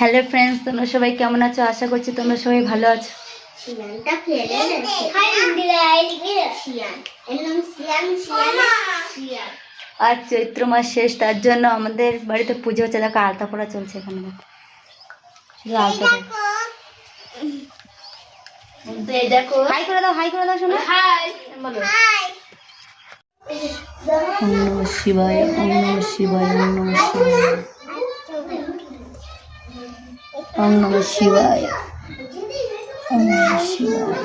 Hello friends, তোমরা সবাই কেমন আছো? আশা করছি তোমরা সবাই ভালো আছো। আর চৈত্র মাস শেষ, তার জন্য আমাদের বাড়িতে পুজো হচ্ছে। দেখো আলতা পড়া চলছে এখানে, শুধু আলতা। দেখো হাই করে দাও, হাই করে দাও, শোনো হাই বলো। ওম নমঃ শিবায়, ওম নমঃ শিবায়, ওম নমঃ শিবায়, ওম নমঃ শিবায়, ওম নমঃ শিবায়, ওম নমঃ শিবায়,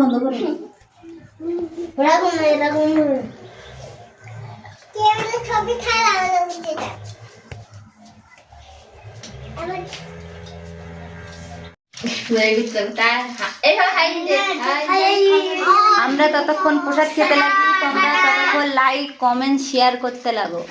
বন্ধ করে আমরা ততক্ষণ প্রসাদ খেতে লাগি, তোমরা ততক্ষণ লাইক কমেন্ট শেয়ার করতে লাগো।